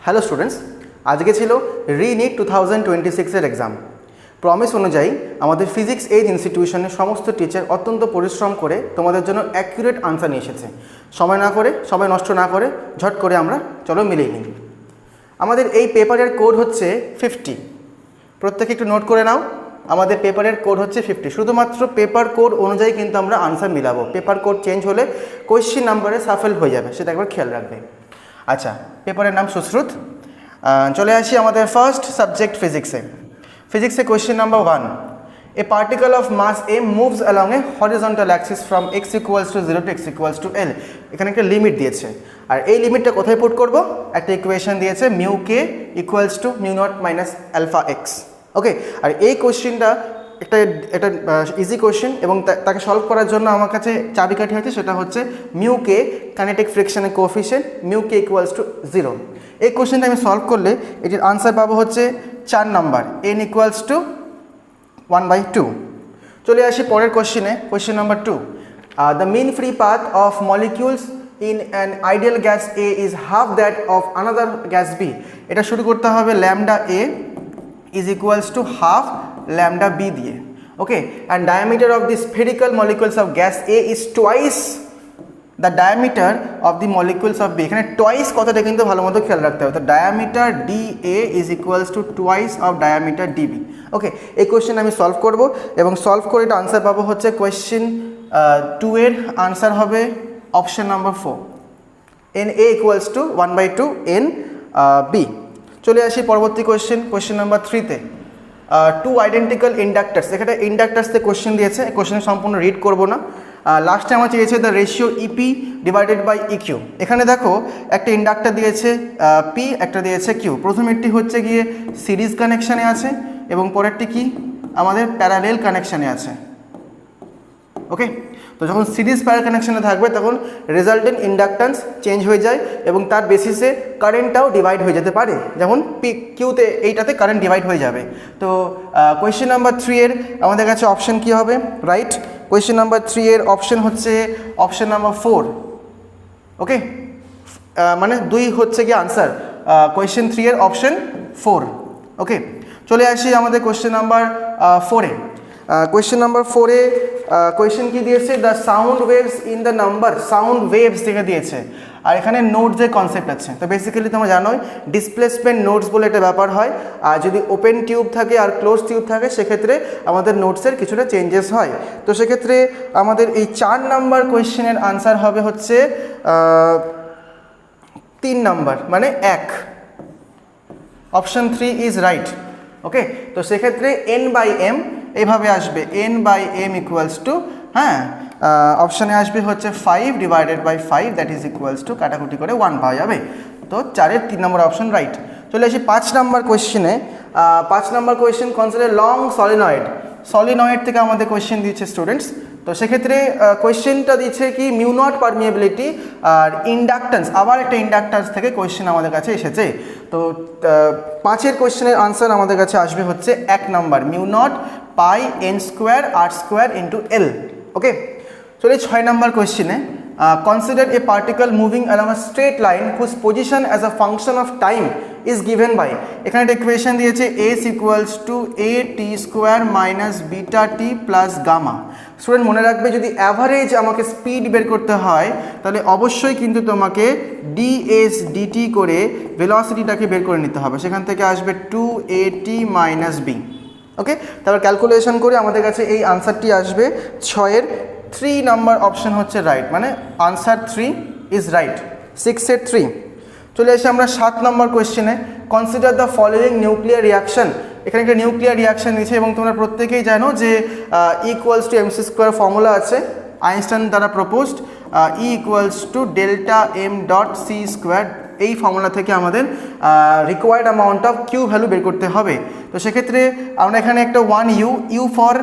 Hello students, আজকে ছিল রিনিট 2026 exam. Promise অনুযায়ী আমাদের ফিজিক্স এইজ ইনস্টিটিউশনের সমস্ত টিচার অত্যন্ত পরিশ্রম করে তোমাদের জন্য অ্যাকুরেট আনসার নিয়ে এসেছে। সময় নষ্ট না করে ঝট করে আমরা চলো মিলিয়ে নিই। আমাদের এই পেপারের কোড হচ্ছে 50। প্রত্যেকে একটু নোট করে নাও, আমাদের পেপারের কোড হচ্ছে 50। শুধুমাত্র পেপার কোড অনুযায়ী কিন্তু আমরা আনসার মিলাবো। পেপার কোড চেঞ্জ হলে কোয়েশ্চেন নাম্বারে সাফেল হয়ে যাবে, সেটা একবার খেয়াল রাখবে। আচ্ছা, পেপারের নাম সুশ্রুত। চলে আসি আমাদের ফার্স্ট সাবজেক্ট ফিজিক্সে question number 1। A particle of mass m moves along a horizontal axis from x = 0 to x = l। এখানে একটা লিমিট দিয়েছে, আর এই লিমিটটা কোথায় পুট করব? একটা ইকুয়েশন দিয়েছে mu k equals to mu not minus alpha x. Okay, আর এই কোয়েশ্চেনটা একটা ইজি কোয়েশ্চেন, এবং তাকে সলভ করার জন্য আমার কাছে চাবিকাঠি আছে, সেটা হচ্ছে মিউ কে কাইনেটিক ফ্রিকশনের coefficient mu k equals to 0। এই কোয়েশ্চেনটা আমি সলভ করলে এটির আনসার পাবো হচ্ছে 4 নাম্বার, n ইকুয়ালস টু 1/2। চলে আসি পরের কোয়েশ্চেনে, question number 2। The mean free path of molecules in an ideal gas A is half that of another gas B. এটা শুরু করতে হবে lambda A is equals to half lambda B দিয়ে। Okay, and diameter of the spherical molecules of gas A is twice the diameter of the molecules of B. এখানে twice কথাটা কিন্তু ভালো মতো খেয়াল রাখতে হবে। তো diameter D A is equals to twice of diameter DB. Okay, এই কোয়েশ্চেন আমি সলভ করব, এবং সলভ করে এটা আনসার পাবো হচ্ছে কোয়েশ্চেন 2 এর আনসার হবে option number 4, N A equals to 1/2 N B. চলে আসি পরবর্তী কোয়েশ্চেন নাম্বার 3-তে। 2 আইডেন্টিক্যাল ইন্ডাক্টার্স। এখানে ইন্ডাক্টার্সতে কোয়েশ্চেন দিয়েছে, কোয়েশ্চেন সম্পূর্ণ রিড করবো না। লাস্টে আমার চেয়েছে the ratio EP divided by EQ. এখানে দেখো একটা ইন্ডাক্টার দিয়েছে পি, একটা দিয়েছে কিউ। প্রথমেরটি হচ্ছে গিয়ে সিরিজ কানেকশানে আছে, এবং পরেরটি কি আমাদের প্যারালেল কানেকশানে আছে। ওকে, তো যখন সিরিজ প্যারাল কানেকশানে থাকবে তখন রেজাল্টেন্ট ইন্ডাক্ট্যান্স চেঞ্জ হয়ে যায়, এবং তার বেসিসে কারেন্টটাও ডিভাইড হয়ে যেতে পারে। যেমন পি কিউতে এইটাতে কারেন্ট ডিভাইড হয়ে যাবে। তো কোয়েশ্চেন নাম্বার 3 এর আমাদের কাছে অপশন কী হবে? রাইট, কোয়েশ্চেন নাম্বার 3 এর অপশন হচ্ছে অপশন নাম্বার 4। ওকে, মানে 2 হচ্ছে কি আনসার, কোয়েশ্চেন 3 এর অপশন 4। ওকে, চলে আসি আমাদের কোয়েশ্চেন নাম্বার 4-এ। কোয়েশ্চেন নাম্বার 4-এ কোয়েশ্চেন কি দিয়েছে? The sound waves in the number, sound waves থেকে দিয়েছে। আর এখানে নোটসের কনসেপ্ট আছে। তো বেসিক্যালি তোমরা জানোই ডিসপ্লেসমেন্ট নোটস বলে একটা ব্যাপার হয়, আর যদি ওপেন টিউব থাকে আর ক্লোজ টিউব থাকে সেক্ষেত্রে আমাদের নোটসের কিছুটা চেঞ্জেস হয়। তো সেক্ষেত্রে আমাদের এই 4 নাম্বার কোয়েশ্চেনের আনসার হবে হচ্ছে 3 নাম্বার, মানে 1। Option 3 is right. ওকে, তো সেক্ষেত্রে n/m এইভাবে আসবে, n/m ইকুয়ালস টু, হ্যাঁ, অপশানে আসবে হচ্ছে 5 divided by 5, that is equals to কাটাকুটি করে 1 পাওয়া যাবে। তো 4-এর 3 নম্বর অপশন রাইট। চলে আসি 5 নাম্বার কোয়েশ্চেনে। 5 number question consider long solenoid থেকে আমাদের কোয়েশ্চেন দিচ্ছে স্টুডেন্টস। তো সেক্ষেত্রে কোয়েশ্চেনটা দিচ্ছে কি mu not permeability R inductance, আবার একটা ইন্ডাক্টেন্স থেকে কোয়েশ্চেন আমাদের কাছে এসেছে। তো 5-এর কোয়েশ্চেনের আনসার আমাদের কাছে আসবে হচ্ছে 1 number, mu not pi n square r square into L. Okay, চলে 6 নাম্বার কোয়েশ্চেনে। Consider a particle moving along a straight line whose position as a function of time is given by. এখানে একটা equation দিয়েছে s equals to a t square minus beta t plus gamma. Student মনে রাখবে, যদি average আমাকে speed বের করতে হয় তাহলে অবশ্যই কিন্তু তোমাকে ডিএস ডিটি করে ভেলোসিটিটাকে বের করে নিতে হবে। সেখান থেকে আসবে 2at মাইনাস বি। ওকে, তারপর ক্যালকুলেশন করে আমাদের কাছে এই আনসারটি আসবে 6-এর 3 নাম্বার অপশন হচ্ছে রাইট, মানে আনসার 3 ইজ রাইট, 6-এর 3। চলে এসে আমরা 7 নাম্বার কোয়েশ্চেনে। Consider the following nuclear reaction. এখানে একটা নিউক্লিয়ার রিয়াকশন দিয়েছে, এবং তোমরা প্রত্যেকেই জানো যে equals to mc square formula আছে আইনস্টাইন দ্বারা proposed, E equals to delta M dot C square. এই ফর্মুলা থেকে আমাদের required amount of Q value বের করতে হবে। তো সেক্ষেত্রে আমরা এখানে একটা 1u for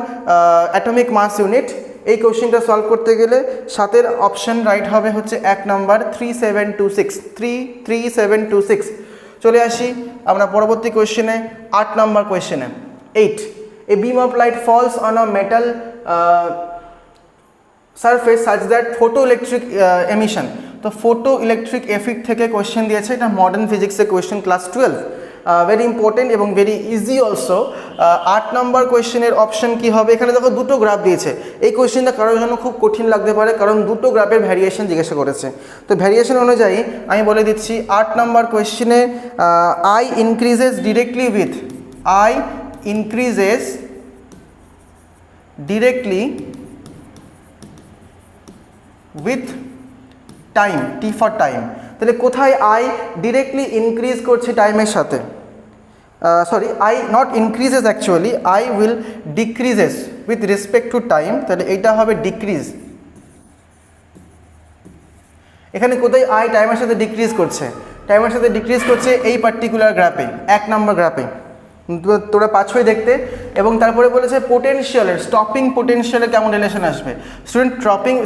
atomic mass unit. এই কোশ্চেনটা সলভ করতে গেলে 7-এর অপশন রাইট হবে হচ্ছে 1 নাম্বার 3726। চলে আসি আমরা পরবর্তী কোয়েশ্চেনে, 8 নাম্বার কোয়েশ্চেনে। 8, a beam of light falls on a metal surface such that photoelectric emission তো ফটো ইলেকট্রিক এফেক্ট থেকে কোয়েশ্চেন দিয়েছে, এটা মডার্ন ফিজিক্সের কোয়েশ্চেন ক্লাস 12, ভেরি ইম্পর্টেন্ট এবং ভেরি ইজি অলসো। 8 নম্বর কোয়েশ্চেনের অপশন কি হবে, এখানে দেখো দুটো গ্রাফ দিয়েছে। এই কোয়েশ্চেনটা কারোর জন্য খুব কঠিন লাগতে পারে কারণ দুটো গ্রাফের ভ্যারিয়েশন জিজ্ঞাসা করেছে। তো ভ্যারিয়েশন অনুযায়ী আমি বলে দিচ্ছি 8 নম্বর কোয়েশ্চেনে I increases directly with, I increases directly with time, t for time. তাহলে কোথায় আই ডিরেক্টলি ইনক্রিজ করছে টাইমের সাথে, sorry I not increases, actually I will decreases with respect to time, তাহলে এইটা হবে ডিক্রিজ। এখানে কোথায় আই টাইমের সাথে ডিক্রিজ করছে, টাইমের সাথে ডিক্রিজ করছে এই পার্টিকুলার গ্রাফে, 1 নম্বর গ্রাফে, তোরা পাচ্ছই দেখতে। এবং তারপরে বলেছে পোটেনশিয়ালের, স্টপিং পোটেনশিয়ালের কেমন রিলেশন আসবে। Student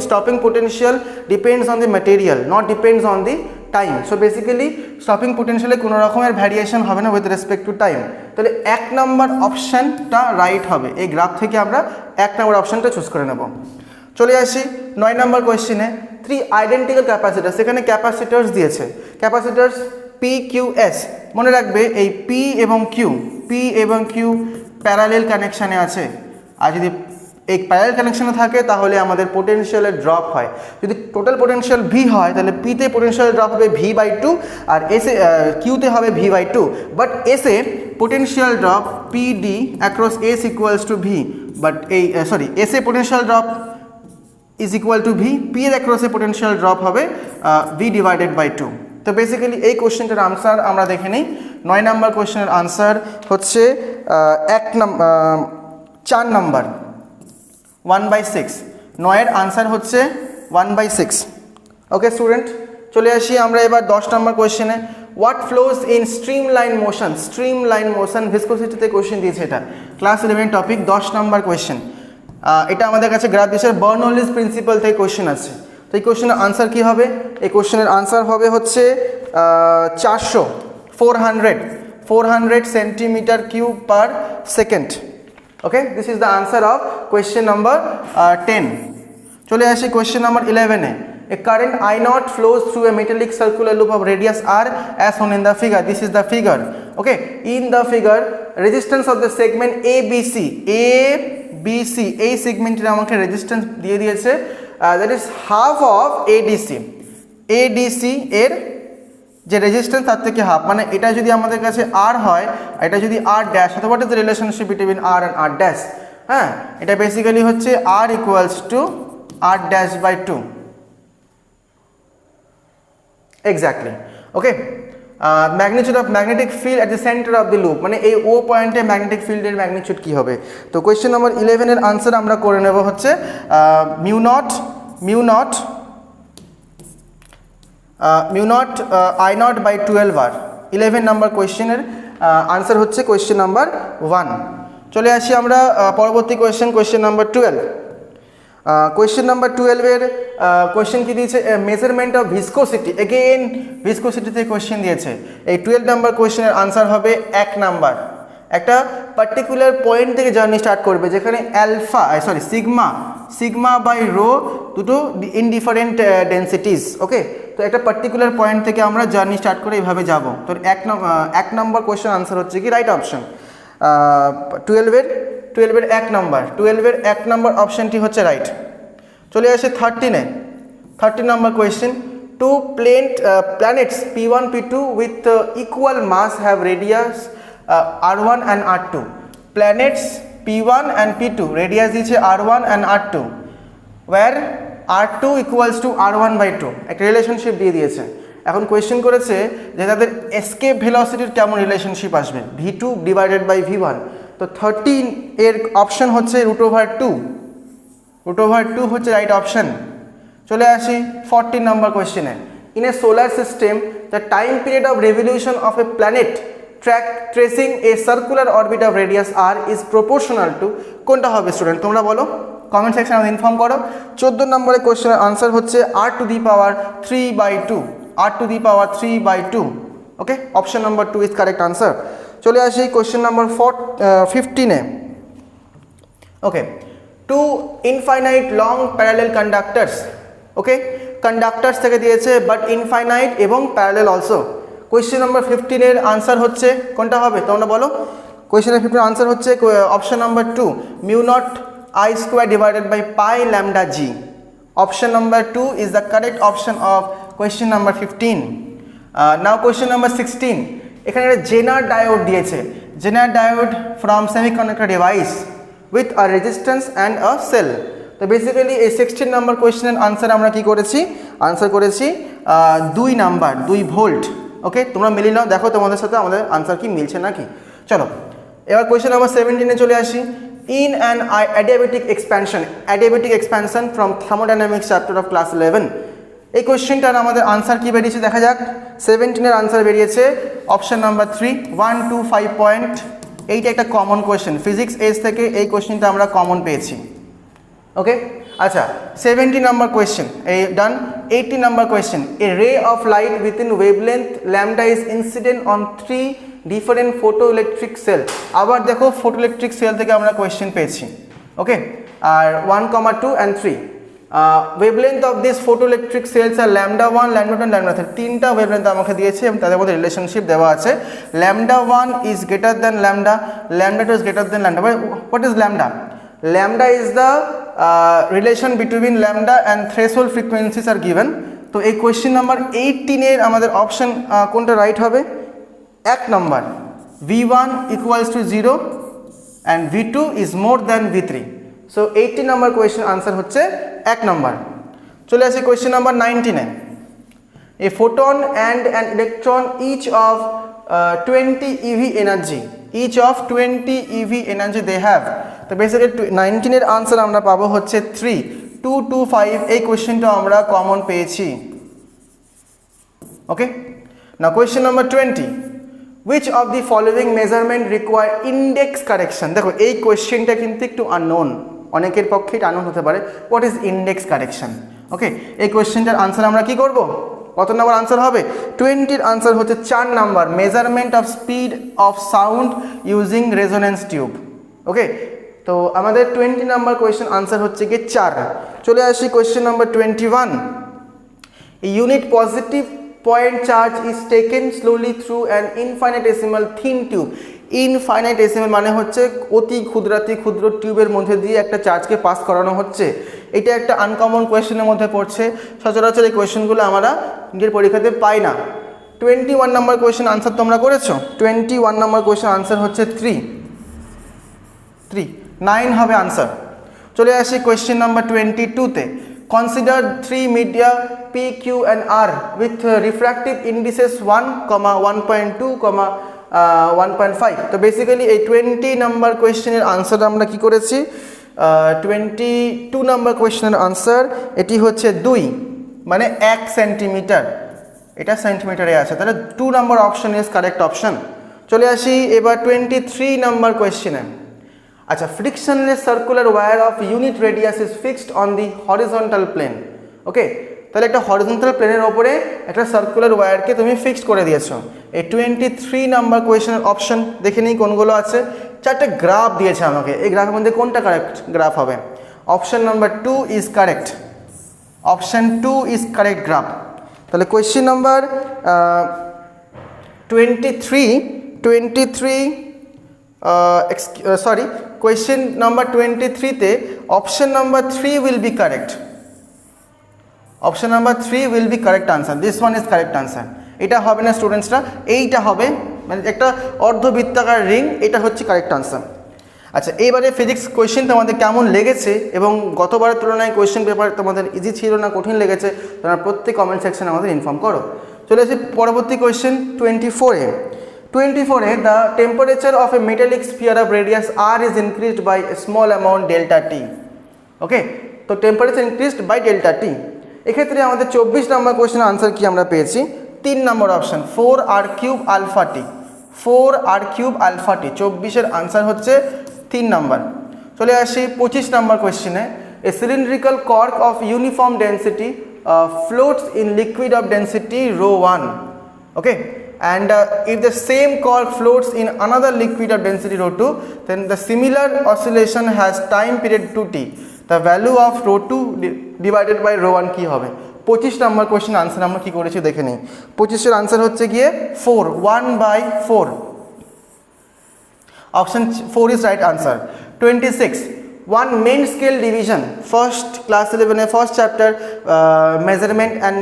stopping potential depends on the material, not depends on the time. So basically stopping পোটেনশিয়ালে কোনো রকমের ভ্যারিয়েশন হবে না উইথ রেসপেক্ট টু টাইম। তাহলে 1 নম্বর অপশানটা রাইট হবে, এই গ্রাফ থেকে আমরা 1 নম্বর অপশানটা চুজ করে নেব। চলে আসি 9 নম্বর কোয়েশ্চেনে, 3 আইডেন্টিক্যাল ক্যাপাসিটার্স, এখানে ক্যাপাসিটার্স দিয়েছে, ক্যাপাসিটার্স পি কিউ এস। মনে রাখবে এই পি এবং কিউ প্যারালেল কানেকশানে আছে, আর যদি এই প্যারালেল কানেকশানে থাকে তাহলে আমাদের পোটেনশিয়ালের ড্রপ হয়। যদি টোটাল পোটেনশিয়াল ভি হয় তাহলে পিতে পোটেনশিয়াল ড্রপ হবে v/2 আর এসে কিউতে হবে v/2, বাট এসে potential drop PD across S equals two V, but এই এসে potential drop is equal to V, P এর অ্যাক্রসে পোটেনশিয়াল ড্রপ হবে v/2। তো বেসিক্যালি এই কোশ্চেনটার আনসার আমরা দেখে নিই। 9 নম্বর কোশ্চেনের আনসার হচ্ছে 4 নম্বর 1/6, 9-এর আনসার হচ্ছে 1/6। ওকে স্টুডেন্ট, চলে আসি আমরা এবার 10 নম্বর কোয়েশ্চেনে। What flows in streamline motion, streamline motion ভিসকোসিটিতে কোয়েশ্চেন দিয়েছে, এটা ক্লাস 11 টপিক, 10 নম্বর কোয়েশ্চেন। এটা আমাদের কাছে গ্রাফ দিয়েছে, বার্নৌলিস প্রিন্সিপাল থেকে কোয়েশ্চেন আছে। তো এই কোয়েশ্চেনের আনসার কী হবে, এই কোয়েশ্চেনের আনসার হবে হচ্ছে 400 centimetre cube per second. Okay, this is the answer of question number 10। চলে আসি কোয়েশ্চেন নাম্বার 11-এ। A current I0 flows through a metallic circular loop of radius r as shown in the figure. This is the figure. Okay, in the figure, resistance of the segment ABC, এই সেগমেন্টের আমাকে resistance দিয়ে দিয়েছে, that is half of ADC এর যে resistance তার থেকে half, মানে এটা যদি আমাদের কাছে আর হয়, এটা যদি আর ড্যাশ, অথবা what is the relationship between R and R dash. হ্যাঁ, এটা বেসিক্যালি হচ্ছে R equals to R dash by 2, exactly. Okay, magnitude of magnetic field at the centre of the loop, মানে এই ও পয়েন্টে ম্যাগনেটিক ফিল্ডের magnitude কী হবে। তো কোয়েশ্চেন নম্বর 11-এর আনসার আমরা করে নেব হচ্ছে mu not I0 by 12R। 11 নম্বর কোয়েশ্চেনের আনসার হচ্ছে কোয়েশ্চেন নাম্বার 1। চলে আসি আমরা পরবর্তী কোয়েশ্চেন নাম্বার 12। কোয়েশ্চেন নাম্বার 12-এর কোয়েশ্চেন কি দিয়েছে, মেজারমেন্ট অফ ভিসকোসিটি, এগেইন ভিসকোসিটিতে কোয়েশ্চেন দিয়েছে। এই 12 নম্বর কোয়েশ্চেনের আনসার হবে 1 নাম্বার। একটা পার্টিকুলার পয়েন্ট থেকে জার্নি স্টার্ট করবে যেখানে সিগমা বাই রো দুটো ইনডিফারেন্ট ডেন্সিটিস। ওকে, তো একটা পার্টিকুলার পয়েন্ট থেকে আমরা জার্নি স্টার্ট করে এইভাবে যাব। তো 1 নম্বর কোয়েশ্চেন আনসার হচ্ছে কি রাইট অপশন। 12-এর 1 নম্বর অপশনটি হচ্ছে রাইট। চলে আসে 13 নম্বর question. 2 planets P1 P2 with equal mass have radius R1 and R2. Planets P1 and P2 radius দিয়েছে R1 and R2, where R2 equals to R1 by 2, একটা relationship দিয়ে দিয়েছে। এখন কোয়েশ্চেন করেছে যে তাদের এসকেপ ভেলোসিটির কেমন রিলেশনশিপ আসবে, v2 ডিভাইডেড বাই v1। তো 13 এর অপশন হচ্ছে √2 হচ্ছে রাইট অপশন। চলে আসি 14 নম্বর কোয়েশ্চেনে। In a solar system the time period of revolution of a planet tracing a circular orbit of radius r is proportional to, কোনটা হবে স্টুডেন্ট তোমরা বলো, কমেন্ট সেকশনে আমাদের ইনফর্ম করো। 14 নম্বরের কোয়েশ্চেনের আনসার হচ্ছে r⁻³ okay, option number 2 is correct answer. চলে আসি কোয়েশ্চেন নাম্বার 15-এ। Okay, 2 infinite long parallel conductors, okay, conductors থেকে দিয়েছে, বাট ইনফাইনাইট এবং প্যারালেল অলসো। কোয়েশ্চেন নাম্বার 15-এর আনসার হচ্ছে কোনটা হবে তোমরা বলো? কোয়েশ্চেন নাম্বার 15 আনসার হচ্ছে option number 2, mu not I square divided by pi lambda g. Option number 2 is the correct option of question number 15. Now question number 16. এখানে একটা Zener diode দিয়েছে, Zener diode from semiconductor device with a resistance and a cell. তো basically এই 16 number কোয়েশ্চেনের answer আমরা কি করেছি? Answer করেছি 2 নাম্বার 2 ভোল্ট। ওকে, তোমরা মিলিয়ে নাও, দেখো তোমাদের সাথে আমাদের আনসার কি মিলছে নাকি। চলো এবার কোয়েশ্চেন নাম্বার 17-এ চলে আসি। In an adiabatic expansion from thermodynamics chapter of class 11, এই কোয়েশ্চেনটার আমাদের আনসার কি বেরিয়েছে দেখা যাক। 17-এর আনসার বেরিয়েছে অপশন নাম্বার 3, 1 2 5 পয়েন্ট। এইটা একটা কমন কোয়েশ্চেন, ফিজিক্স এজ থেকে এই কোয়েশ্চেনটা আমরা কমন পেয়েছি। ওকে, আচ্ছা 70 নাম্বার কোয়েশ্চেন এই ডান। 80 number question, a ray of light within wavelength lambda is incident on 3 different photo electric cell. আবার দেখো ফটো ইলেকট্রিক সেল থেকে আমরা কোয়েশ্চেন পেয়েছি। ওকে, আর 1, 2 and 3 wavelength of this photo electric cells আর ল্যামডা 1, ল্যামডা 2 ল্যামডা 3, তিনটা wavelength আমাকে দিয়েছে এবং তাদের মধ্যে রিলেশনশিপ দেওয়া আছে। Lambda 1 is greater than lambda, lambda 2 is greater than lambda. What is lambda? Lambda is the relation between lambda and threshold frequencies are given. তো এই কোয়েশ্চেন নাম্বার 18-এর আমাদের অপশন কোনটা রাইট হবে? 1 নম্বর, V1 equals to 0 and V2 is more than V3. So 18 নম্বর question answer হচ্ছে 1 নম্বর। চলে আসি কোয়েশ্চেন নাম্বার 19-এ। A photon and an electron each of 20 EV energy, each of 20 EV energy they have. তো basically 19-এর answer আমরা পাবো হচ্ছে 3, 2 2 5। এই কোয়েশ্চেনটা আমরা কমন পেয়েছি। ওকে, নাও question number 20, which of the following measurement require index correction? দেখো এই কোয়েশ্চেনটা কিন্তু একটু আননোন, অনেকের পক্ষে এটা আননোন হতে পারে। What is index correction? Okay, এই কোয়েশ্চেনটার আনসার আমরা কি করব? কত নাম্বার আনসার হবে? 20-এর আনসার হচ্ছে 4 number, measurement of speed of sound using resonance tube. Okay, তো আমাদের 20 নাম্বার কোয়েশ্চেন আনসার হচ্ছে গিয়ে 4। চলে আসি question number 21, unit positive point charge is taken slowly through an infinitesimal thin tube. Infinitesimal মানে হচ্ছে অতি ক্ষুদ্রাতি ক্ষুদ্র টিউবের মধ্যে দিয়ে একটা চার্জকে পাস করানো হচ্ছে। এটা একটা আনকমন কোয়েশ্চেনের মধ্যে পড়ছে, সচরাচর এই কোয়েশ্চেনগুলো আমরা নিজের পরীক্ষাতে পাই না। 21 নাম্বার কোয়েশ্চেন আনসার তোমরা করেছো। 21 নাম্বার কোয়েশ্চেন আনসার হচ্ছে 3, 9 হবে আনসার। চলে আসি question number 22-তে। Consider 3 media P, Q and R with refractive indices 1, 1.2, 1.5. তো বেসিক্যালি এই 20 নাম্বার কোয়েশ্চেনের আনসার আমরা কি করেছি? 22 নাম্বার কোয়েশ্চেনের আনসার এটি হচ্ছে 2, মানে 1 সেন্টিমিটার। এটা সেন্টিমিটারে আছে, তাহলে 2 number option is correct option. চলে আসি এবার 23 নাম্বার কোয়েশ্চেনে। আচ্ছা, frictionless circular wire of unit radius is fixed on the horizontal plane. Okay, তাহলে একটা হরিজন্টাল প্লেনের ওপরে একটা সার্কুলার ওয়্যারকে তুমি ফিক্সড করে দিয়েছো। এই 23 নাম্বার কোয়েশ্চেনের অপশন দেখে নিই কোনগুলো আছে। 4টে গ্রাফ দিয়েছে আমাকে, এই গ্রাফের মধ্যে কোনটা কারেক্ট গ্রাফ হবে? Option number 2 is correct, option 2 is correct graph. তাহলে কোয়েশ্চেন নাম্বার 23 কোয়েশ্চেন নাম্বার 23-তে option number 3 will be correct. Option number 3 will be correct answer, this one is correct answer. এটা হবে না স্টুডেন্টসরা, এইটা হবে, মানে একটা অর্ধবৃত্তাকার রিং, এটা হচ্ছে কারেক্ট আনসার। আচ্ছা, এইবারে ফিজিক্স কোয়েশ্চেন তোমাদের কেমন লেগেছে এবং গতবারের তুলনায় কোয়েশ্চেন পেপার তোমাদের ইজি ছিল না কঠিন লেগেছে, তোমরা প্রত্যেক কমেন্ট সেকশনে আমাদের ইনফর্ম করো। চলে আসি পরবর্তী question 24-এ। 24-এ the temperature of a metallic sphere of radius r is increased by a small amount delta t. ওকে, তো টেম্পারেচার ইনক্রিজড বাই ডেল্টা টি। এক্ষেত্রে আমাদের 24 নম্বর কোয়েশ্চেনের আনসার কি আমরা পেয়েছি? 3 নম্বর অপশন, 4r³ alpha t, 4r³ alpha t. 24-এর আনসার হচ্ছে 3 নম্বর। চলে আসি 25 নম্বর কোয়েশ্চেনে। A cylindrical cork of uniform density floats in liquid of density ρ1. Okay, and if the same cork floats in another liquid of density ρ2, then the similar oscillation has time period 2t. The value of ρ2 divided by ρ1 কি হবে? 25 number question answer আমরা কী করেছি দেখে নিই। 25-এর answer হচ্ছে গিয়ে 4, 1/4। Option 4 is right answer. 26, one main scale division, first class 11 first chapter, measurement and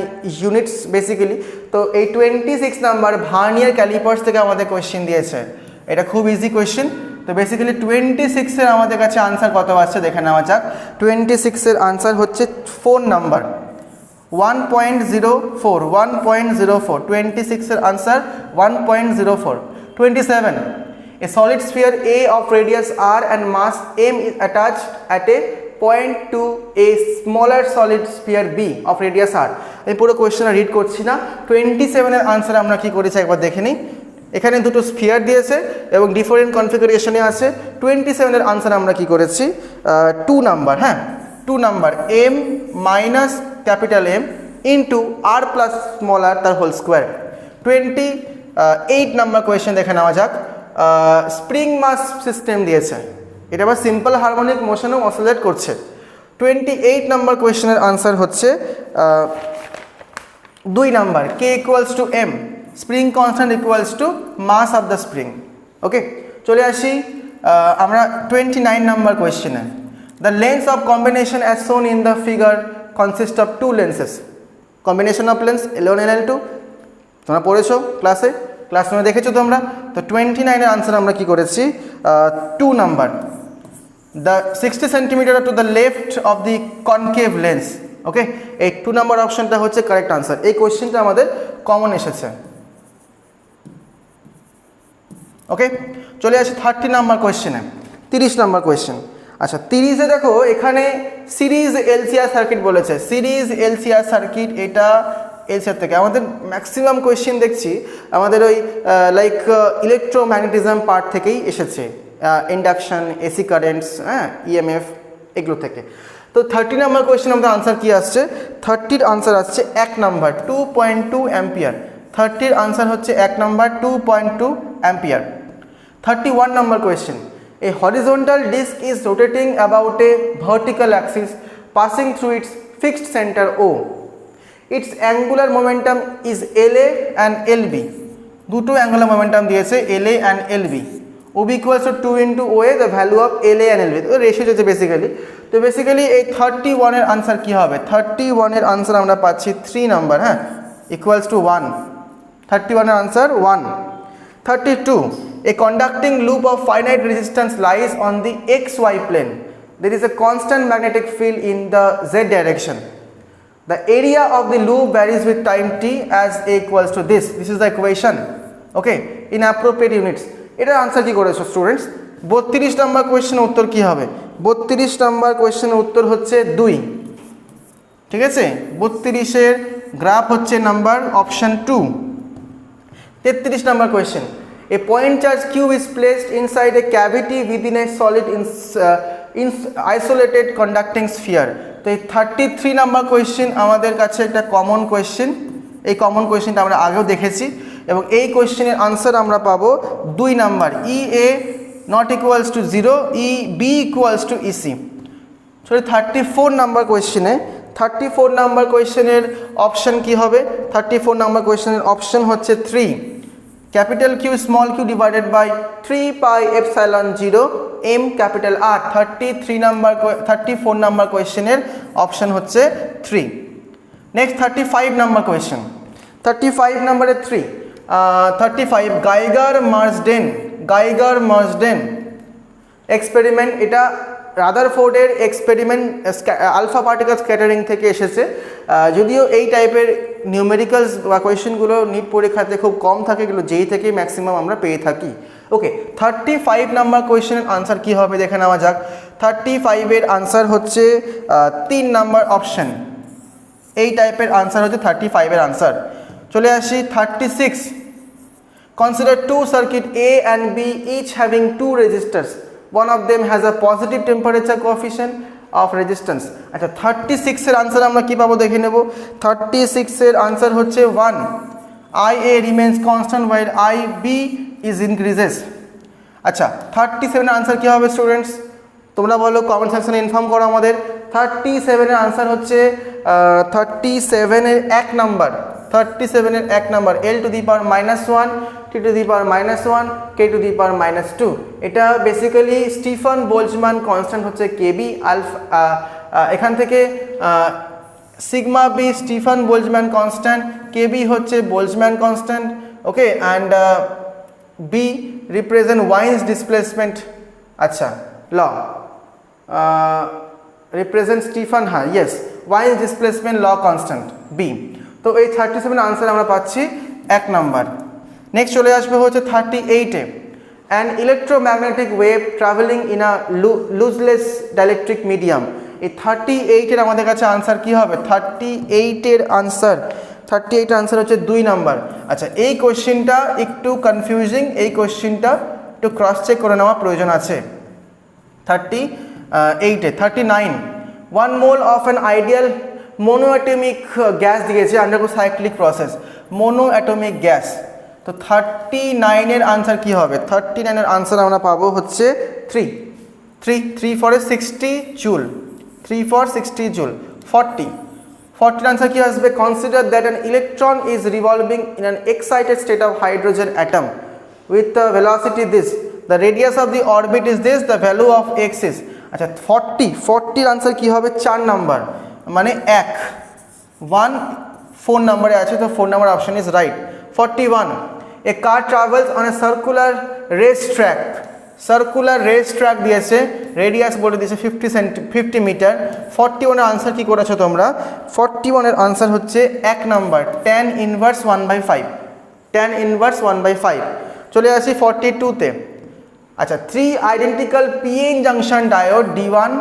units basically। তো এই 26 নাম্বার ভার্নিয়ার ক্যালিপার্স থেকে আমাদের কোয়েশ্চেন দিয়েছে, এটা খুব ইজি কোয়েশ্চেন। তো বেসিক্যালি 26-এর আমাদের কাছে আনসার কত আসছে দেখে নেওয়া যাক। 26-এর আনসার হচ্ছে 4 number, 1.04, 1.04। 26-এর answer 1.04। 27, a solid sphere A of radius r and mass m is attached at a point to a smaller solid sphere B of radius r। আমি পুরো কোয়েশ্চেনটা রিড করছি না। 27-এর আনসার আমরা কি করেছি একবার দেখে নিই। এখানে দুটো স্ফিয়ার দিয়েছে এবং ডিফারেন্ট কনফিগারেশনে আছে। 27-এর আনসার আমরা কি করেছি, 2 নাম্বার, হ্যাঁ 2 number, m minus capital M into r plus small r তার হোল স্কোয়ার। 28 নাম্বার কোয়েশ্চেন দেখে নেওয়া যাক। স্প্রিং মাস সিস্টেম দিয়েছে, এটা আবার সিম্পল হারমোনিক মোশনও অসিলেট করছে। 28 নাম্বার কোয়েশ্চেনের আনসার হচ্ছে 2 নাম্বার, k equals to m, spring constant equals to mass of the spring. Okay, চলে আসি আমরা 29 নাম্বার কোয়েশ্চেনে। The lens of combination as shown in the figure consist of 2 lenses. Combination of lens L1 L2 তোমরা পড়েছো ক্লাসে, class 9 দেখেছো তোমরা। তো 29-এর আনসার আমরা কি করেছি, 2 number, the 60 centimetre to the left of the concave lens. Okay, এই 2 নাম্বার অপশনটা হচ্ছে কারেক্ট আনসার। এই কোয়েশ্চেনটা আমাদের কমন এসেছে। ওকে, চলে আসি 30 নাম্বার কোয়েশ্চেনে। 30 number question. আচ্ছা, 30-এ দেখো এখানে সিরিজ এলসিআর সার্কিট বলেছে, সিরিজ এলসিআর সার্কিট, এটা এলসিআর থেকে আমাদের ম্যাক্সিমাম কোয়েশ্চেন দেখছি আমাদের ওই লাইক ইলেকট্রোম্যাগনেটিজম পার্ট থেকেই এসেছে, ইন্ডাকশন, এসি কারেন্টস, হ্যাঁ ইএমএফ, এগুলো থেকে। তো 30 নাম্বার কোয়েশ্চেন আমাদের আনসার কি আসছে, 30-র আনসার আসছে 1 নাম্বার, 2.2 অ্যাম্পিয়ার। 30-র আনসার হচ্ছে 1 number, 2.2 ampere. 31 number question, a horizontal disk is rotating about a vertical axis passing through its fixed center O. Its angular momentum is LA and LB. দুটো angular momentum দিয়েছে LA and LB. OB equals to 2 into OA, the value of LA and LB. তো ratio হচ্ছে basically. তো basically এই 31-এর answer কি হবে, 31-এর answer আমরা পাচ্ছি 3 নাম্বার, হ্যাঁ equals to 1। 31-এর answer 1। 32, a conducting loop of finite resistance lies on the XY plane. There is a constant magnetic field in the Z direction. The area of the loop varies with time t as A equals to this. This is the equation. Okay, in appropriate units. এটার answer কি করেছো students? 32 number কোয়েশ্চেনের উত্তর কি হবে? 32 number কোয়েশ্চেনের উত্তর হচ্ছে 2। ঠিক আছে, 32-এর গ্রাফ হচ্ছে number option 2। 33 number question, a point charge q is placed inside a cavity within a solid isolated conducting sphere. তো এই 33 নাম্বার কোয়েশ্চেন আমাদের কাছে একটা কমন কোয়েশ্চেন। এই কমন কোয়েশ্চেনটা আমরা আগেও দেখেছি এবং এই কোয়েশ্চেনের আনসার আমরা পাবো 2 number, EA not equals to 0, EB equals to EC। Sorry, 34 number কোয়েশ্চেনে, 34 নাম্বার কোয়েশ্চেনের অপশন কি হবে? 34 নাম্বার কোয়েশ্চেনের অপশন হচ্ছে 3, capital Q small q divided by 3 pi epsilon 0 m capital R। 34 number কোয়েশ্চেনের অপশন হচ্ছে 3। Next 35 number question. 35 নাম্বারে 3, 35 Geiger Marsden experiment. এটা রাদারফোর্ডের এক্সপেরিমেন্ট আলফা পার্টিকেল স্ক্যাটারিং থেকে এসেছে। যদিও এই টাইপের নিউমেরিক্যালস বা কোয়েশ্চেনগুলো নিট পরীক্ষাতে খুব কম থাকে, এগুলো যেই থেকে ম্যাক্সিমাম আমরা পেয়ে থাকি। ওকে, 35 নাম্বার কোয়েশ্চেনের আনসার কি হবে দেখে নেওয়া যাক। 35-এর আনসার হচ্ছে 3 নাম্বার অপশন। এই টাইপের আনসার হচ্ছে 35-এর আনসার। চলে আসি 36, consider 2 circuit A and B each having 2 resistors. One of them has a positive temperature coefficient of resistance. আচ্ছা, 36-এর আনসার আমরা কি পাবো দেখে নেব। 36-এর আনসার হচ্ছে 1, IA remains constant while IB is increases. আচ্ছা, 37-এর আনসার কি হবে স্টুডেন্টস? তোমরা বলো, কমেন্ট সেকশনে ইনফর্ম করো আমাদের। 37-এর আনসার হচ্ছে 37-এর 1 নাম্বার, 37-এর 1 number, l to the power -1, t to the power -1, k to the power -2। এটা বেসিক্যালি স্টিফান বোলজম্যান কনস্ট্যান্ট হচ্ছে kb আলফা, এখান থেকে sigma B Stefan Boltzmann constant, kb হচ্ছে Boltzmann constant, okay, and B represent Wien's displacement, আচ্ছা law represent Stefan, হ্যাঁ yes, Wien's displacement law constant B. তো এই 37 answer আমরা পাচ্ছি 1 নাম্বার। নেক্সট চলে আসবে হচ্ছে 38-এ, an electromagnetic wave travelling in a lossless dielectric medium. এই 38-এর আমাদের কাছে আনসার কি হবে? 38-এর আনসার হচ্ছে 2 নাম্বার। আচ্ছা, এই কোয়েশ্চেনটা একটু কনফিউজিং, এই কোয়েশ্চেনটা একটু ক্রস চেক করে নেওয়া প্রয়োজন আছে। 38-এ 39, 1 mole of an ideal monoatomic gas দিয়েছে undergo cyclic process, monoatomic gas. তো 39-এর আনসার কি হবে? 39-এর আনসার আমরা পাবো হচ্ছে 3 for 60 joule, 3 for 60 joule. 40 answer কি আসবে? Consider that an electron is revolving in an excited state of hydrogen atom with the velocity this, the radius of the orbit is this, the value of x is. আচ্ছা, 40-এর answer কি হবে? 4 number, মানে 1 4 নাম্বারে আছে, তো 4 number option is right. 41, A car travels on a circular race track, circular race track দিয়েছে, radius বলে দিয়েছে 50 মিটার। 41-এর আনসার কি করেছো তোমরা? 41-এর আনসার হচ্ছে 1 number, tan inverse 1/5, tan inverse 1/5। চলে আসি 42-তে। আচ্ছা, 3 identical PN junction diode D1,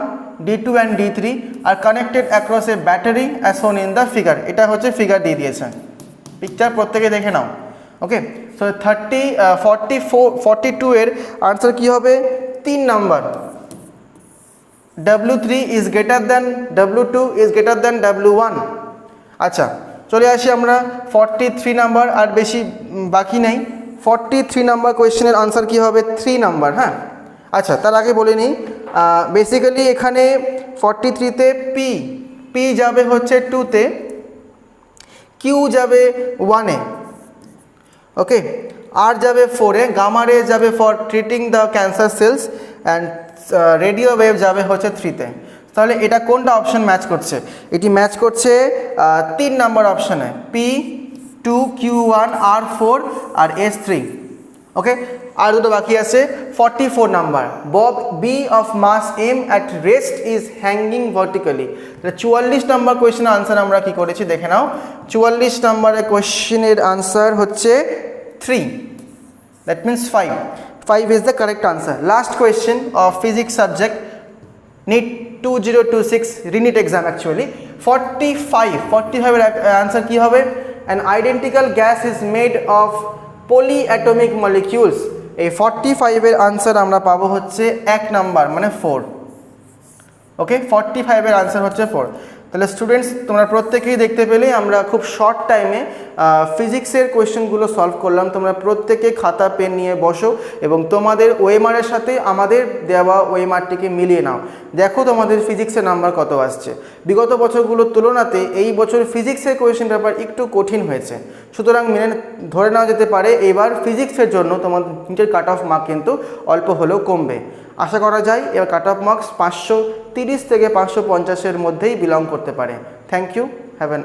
D2 and D3 are connected across A battery as shown in the figure. এটা হচ্ছে ফিগার দিয়ে দিয়েছে, পিকচার প্রত্যেকে দেখে নাও। ওকে, সো 42-এর আনসার কি হবে? 3 number, W3 is greater than W2 is greater than W1। আচ্ছা, চলে আসি আমরা 43 নাম্বার, আর বেশি বাকি নেই। 43 নাম্বার কোয়েশ্চেনের আনসার কি হবে? 3 নাম্বার। হ্যাঁ, আচ্ছা, তার আগে বলে নিই, বেসিক্যালি এখানে 43-তে পি যাবে হচ্ছে 2-তে, কিউ যাবে 1-এ, ওকে, আর যাবে 4-এ, গামা রে যাবে for treating the cancer cells, and radio wave যাবে হচ্ছে 3-তে। তাহলে এটা কোনটা অপশন ম্যাচ করছে? এটি ম্যাচ করছে 3 নাম্বার অপশানে, P2, Q1, R4 আর S3। ওকে, আর দুটো বাকি আছে। 44 number, bob B of mass M at rest is hanging vertically. 44 number কোয়েশ্চেনের আনসার আমরা কি করেছি দেখে নাও। 44 নাম্বারের কোয়েশ্চেনের আনসার হচ্ছে 3, that means 5 is the correct answer. Last question of physics subject, NEET 2026 re NEET exam actually. 45-এর আনসার কি হবে? An identical gas is made of polyatomic molecules. এই 45-এর আনসার আমরা পাবো হচ্ছে 1 নাম্বার, মানে 4। ওকে, 45-এর আনসার হচ্ছে 4। তাহলে স্টুডেন্টস, তোমরা প্রত্যেকেই দেখতে পেলে আমরা খুব শর্ট টাইমে ফিজিক্সের কোয়েশ্চেনগুলো সলভ করলাম। তোমরা প্রত্যেকে খাতা পেন নিয়ে বসো এবং তোমাদের ওএমআরের সাথে আমাদের দেওয়া ওএমআরটিকে মিলিয়ে নাও, দেখো তোমাদের ফিজিক্সের নাম্বার কত আসছে। বিগত বছরগুলোর তুলনাতে এই বছর ফিজিক্সের কোয়েশ্চেন পেপার একটু কঠিন হয়েছে, সুতরাং ধরে নেওয়া যেতে পারে এবার ফিজিক্সের জন্য তোমাদের নিটের কাট অফ মার্ক কিন্তু অল্প হলেও কমবে। আশা করা যায় এবার কাট অফ মার্কস 530 থেকে 550-এর মধ্যেই বিলং করতে পারে। Thank you, have an